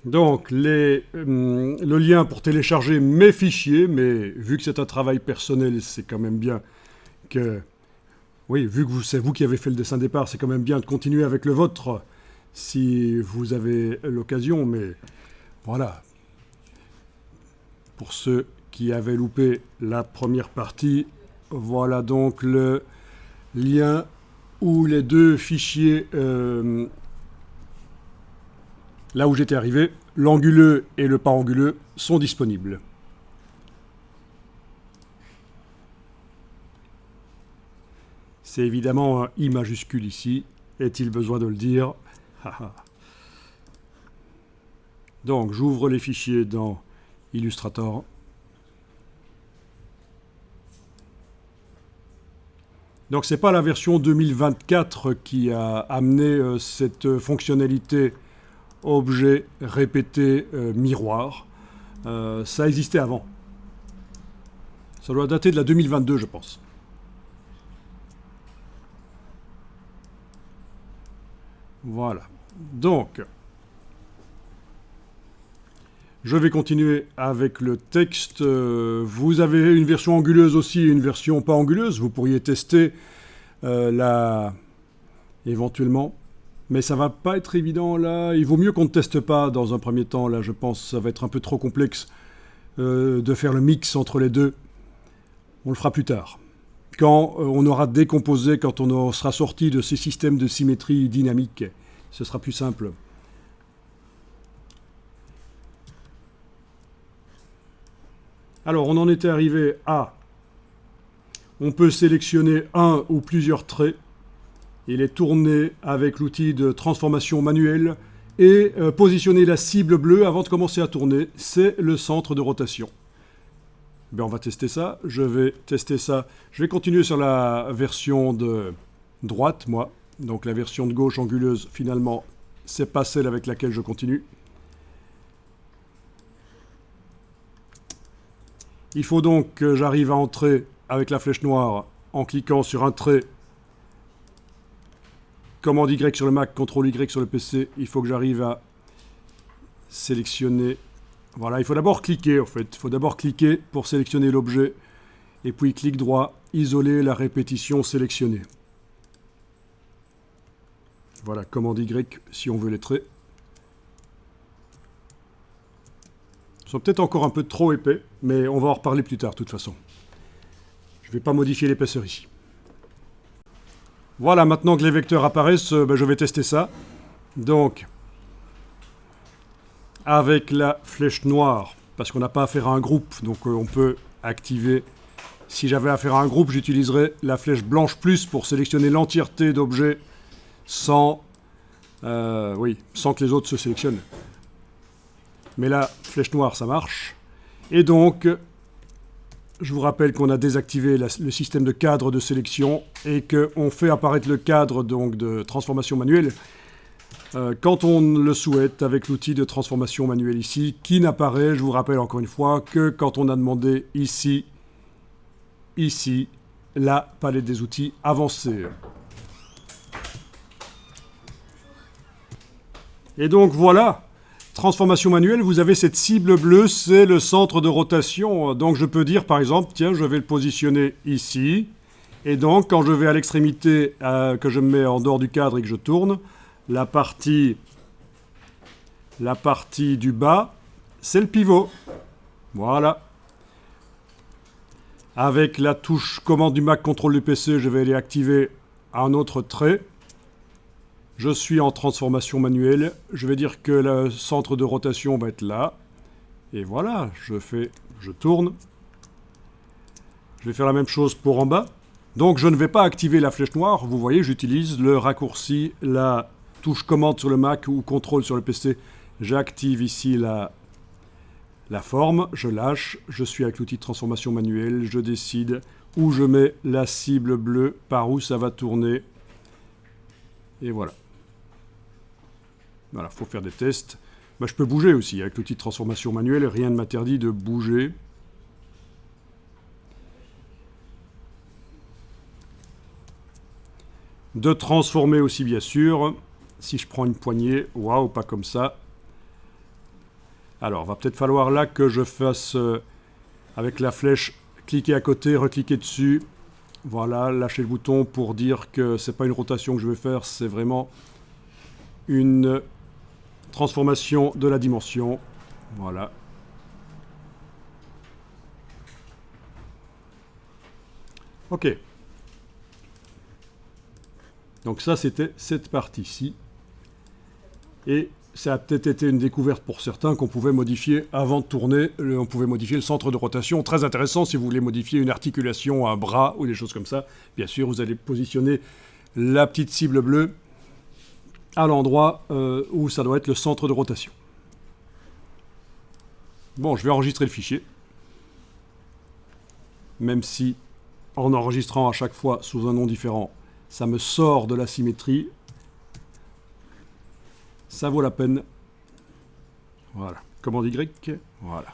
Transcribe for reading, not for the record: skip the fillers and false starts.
Donc, le lien pour télécharger mes fichiers, mais vu que c'est un travail personnel, c'est quand même bien que... Oui, vu que c'est vous qui avez fait le dessin de départ, c'est quand même bien de continuer avec le vôtre si vous avez l'occasion, mais voilà. Pour ceux qui avaient loupé la première partie, voilà donc le lien où les deux fichiers, là où j'étais arrivé, l'anguleux et le pas anguleux, sont disponibles. C'est évidemment un I majuscule ici. Est-il besoin de le dire? Donc, j'ouvre les fichiers dans Illustrator. Donc, ce n'est pas la version 2024 qui a amené cette fonctionnalité objet répété miroir. Ça existait avant. Ça doit dater de la 2022, je pense. Voilà. Donc, je vais continuer avec le texte. Vous avez une version anguleuse aussi et une version pas anguleuse. Vous pourriez tester éventuellement. Mais ça va pas être évident là. Il vaut mieux qu'on ne teste pas dans un premier temps. Là, je pense que ça va être un peu trop complexe de faire le mix entre les deux. On le fera plus tard. Quand on aura décomposé, quand on sera sorti de ces systèmes de symétrie dynamique, ce sera plus simple. Alors, on en était arrivé à... On peut sélectionner un ou plusieurs traits et les tourner avec l'outil de transformation manuelle et positionner la cible bleue avant de commencer à tourner. C'est le centre de rotation. Ben, on va tester ça. Je vais tester ça. Je vais continuer sur la version de droite, moi. Donc la version de gauche anguleuse, finalement, c'est pas celle avec laquelle je continue. Il faut donc que j'arrive à entrer avec la flèche noire en cliquant sur un trait. Commande Y sur le Mac, CTRL Y sur le PC. Il faut que j'arrive à sélectionner. Voilà, il faut d'abord cliquer en fait. Il faut d'abord cliquer pour sélectionner l'objet. Et puis clic droit, isoler la répétition sélectionnée. Voilà, commande Y si on veut les traits. Ils sont peut-être encore un peu trop épais, mais on va en reparler plus tard de toute façon. Je ne vais pas modifier l'épaisseur ici. Voilà, maintenant que les vecteurs apparaissent, je vais tester ça. Donc, avec la flèche noire, parce qu'on n'a pas affaire à un groupe, donc on peut activer. Si j'avais affaire à un groupe, j'utiliserais la flèche blanche plus pour sélectionner l'entièreté d'objets sans que les autres se sélectionnent. Mais la flèche noire, ça marche. Et donc, je vous rappelle qu'on a désactivé le système de cadre de sélection et qu'on fait apparaître le cadre donc, de transformation manuelle quand on le souhaite avec l'outil de transformation manuelle ici, qui n'apparaît, je vous rappelle encore une fois, que quand on a demandé ici, la palette des outils avancée. Et donc voilà, transformation manuelle, vous avez cette cible bleue, c'est le centre de rotation. Donc je peux dire par exemple, tiens, je vais le positionner ici. Et donc quand je vais à l'extrémité, que je me mets en dehors du cadre et que je tourne, la partie du bas, c'est le pivot. Voilà. Avec la touche commande du Mac, CTRL du PC, je vais aller activer un autre trait. Je suis en transformation manuelle. Je vais dire que le centre de rotation va être là. Et voilà, je tourne. Je vais faire la même chose pour en bas. Donc je ne vais pas activer la flèche noire. Vous voyez, j'utilise le raccourci, la touche commande sur le Mac ou contrôle sur le PC. J'active ici la forme, je lâche, je suis avec l'outil de transformation manuelle, je décide où je mets la cible bleue, par où ça va tourner. Et voilà. Voilà, il faut faire des tests. Je peux bouger aussi avec l'outil de transformation manuelle, rien ne m'interdit de bouger. De transformer aussi, bien sûr. Si je prends une poignée, waouh, pas comme ça. Alors, va peut-être falloir là que je fasse, avec la flèche, cliquer à côté, recliquer dessus. Voilà, lâcher le bouton pour dire que c'est pas une rotation que je vais faire, c'est vraiment une transformation de la dimension. Voilà. Ok. Donc ça, c'était cette partie-ci. Et ça a peut-être été une découverte pour certains qu'on pouvait modifier avant de tourner. On pouvait modifier le centre de rotation. Très intéressant si vous voulez modifier une articulation, un bras ou des choses comme ça. Bien sûr, vous allez positionner la petite cible bleue à l'endroit où ça doit être le centre de rotation. Bon, je vais enregistrer le fichier. Même si, en enregistrant à chaque fois sous un nom différent, ça me sort de la symétrie, ça vaut la peine. Voilà. Commande Y, voilà.